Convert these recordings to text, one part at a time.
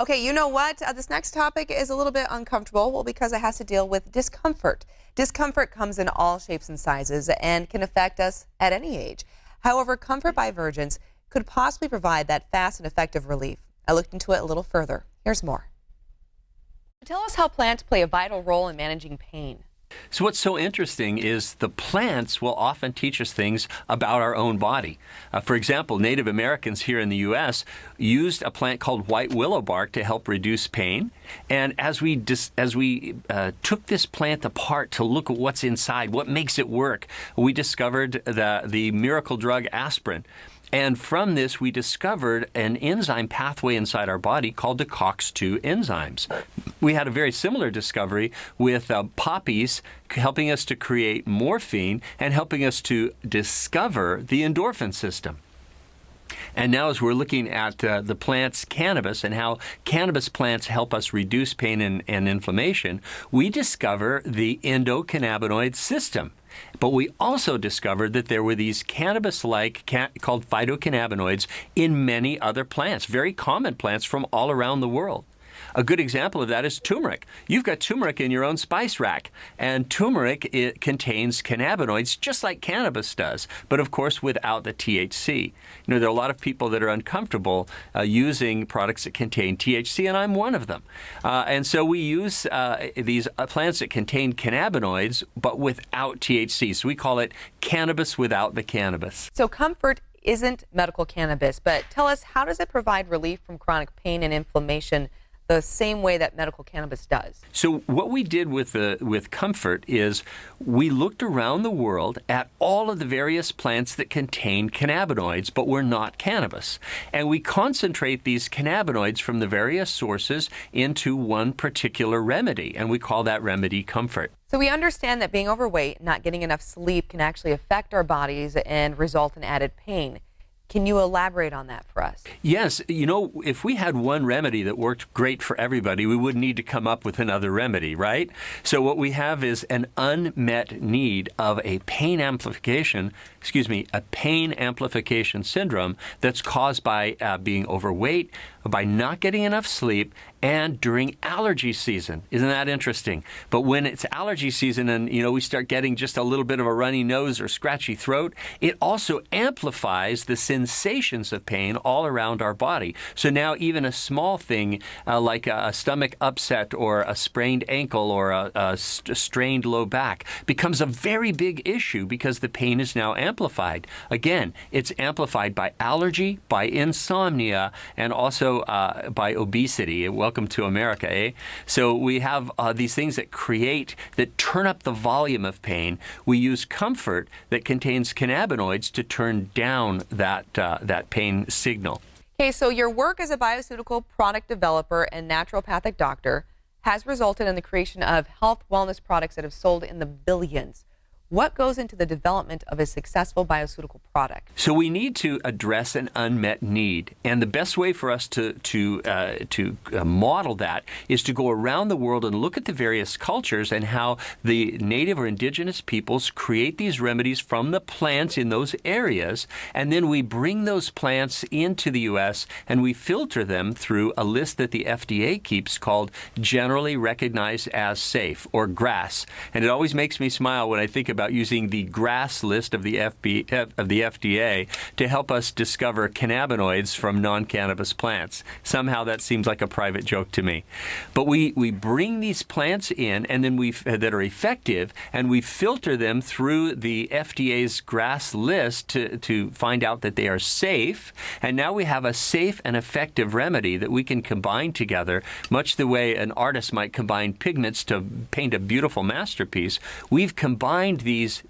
Okay, you know what? This next topic is a little bit uncomfortable, well, because it has to deal with discomfort. Discomfort comes in all shapes and sizes and can affect us at any age. However, Comfort by Vergence could possibly provide that fast and effective relief. I looked into it a little further. Here's more. Tell us how plants play a vital role in managing pain. So what's so interesting is the plants will often teach us things about our own body. For example, Native Americans here in the U.S. used a plant called white willow bark to help reduce pain. And as we took this plant apart to look at what's inside, what makes it work, we discovered the miracle drug aspirin. And from this, we discovered an enzyme pathway inside our body called the COX-2 enzymes. We had a very similar discovery with poppies helping us to create morphine and helping us to discover the endorphin system. And now as we're looking at the plant's cannabis and how cannabis plants help us reduce pain and inflammation, we discover the endocannabinoid system. But we also discovered that there were these cannabis-like called phytocannabinoids in many other plants, very common plants from all around the world. A good example of that is turmeric. You've got turmeric in your own spice rack, and turmeric, it contains cannabinoids just like cannabis does, but of course without the THC. You know, there are a lot of people that are uncomfortable using products that contain THC, and I'm one of them. And so we use these plants that contain cannabinoids, but without THC. So we call it cannabis without the cannabis. So Comfort isn't medical cannabis, but tell us, how does it provide relief from chronic pain and inflammation the same way that medical cannabis does? So what we did with Comfort is we looked around the world at all of the various plants that contain cannabinoids but were not cannabis. And we concentrate these cannabinoids from the various sources into one particular remedy, and we call that remedy Comfort. So we understand that being overweight, not getting enough sleep can actually affect our bodies and result in added pain. Can you elaborate on that for us? Yes. You know, if we had one remedy that worked great for everybody, we wouldn't need to come up with another remedy, right? So what we have is an unmet need of a pain amplification syndrome that's caused by being overweight, by not getting enough sleep, and during allergy season. Isn't that interesting? But when it's allergy season and, you know, we start getting just a little bit of a runny nose or scratchy throat, it also amplifies the sensations of pain all around our body. So now even a small thing like a stomach upset or a sprained ankle or a strained low back becomes a very big issue because the pain is now amplified. Again, it's amplified by allergy, by insomnia, and also by obesity. Welcome to America, eh? So we have these things that turn up the volume of pain. We use Comfort that contains cannabinoids to turn down that pain signal. Okay, so your work as a bioceutical product developer and naturopathic doctor has resulted in the creation of health wellness products that have sold in the billions. What goes into the development of a successful bioceutical product? So we need to address an unmet need, and the best way for us to model that is to go around the world and look at the various cultures and how the native or indigenous peoples create these remedies from the plants in those areas, and then we bring those plants into the U.S. and we filter them through a list that the FDA keeps called Generally Recognized as Safe, or GRAS. And it always makes me smile when I think about using the GRAS list of the FDA to help us discover cannabinoids from non-cannabis plants. Somehow that seems like a private joke to me. But we bring these plants in, and then that are effective, and we filter them through the FDA's GRAS list to find out that they are safe. And now we have a safe and effective remedy that we can combine together, much the way an artist might combine pigments to paint a beautiful masterpiece. We've combined these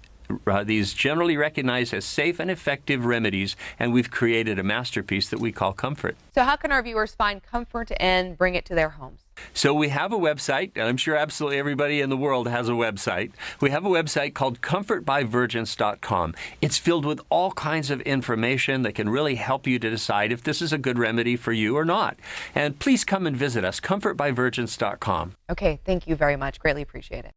generally recognized as safe and effective remedies, and we've created a masterpiece that we call Comfort. So how can our viewers find Comfort and bring it to their homes? So we have a website, and I'm sure absolutely everybody in the world has a website. We have a website called comfortbyvergence.com. It's filled with all kinds of information that can really help you to decide if this is a good remedy for you or not. And please come and visit us, comfortbyvergence.com. Okay, thank you very much. Greatly appreciate it.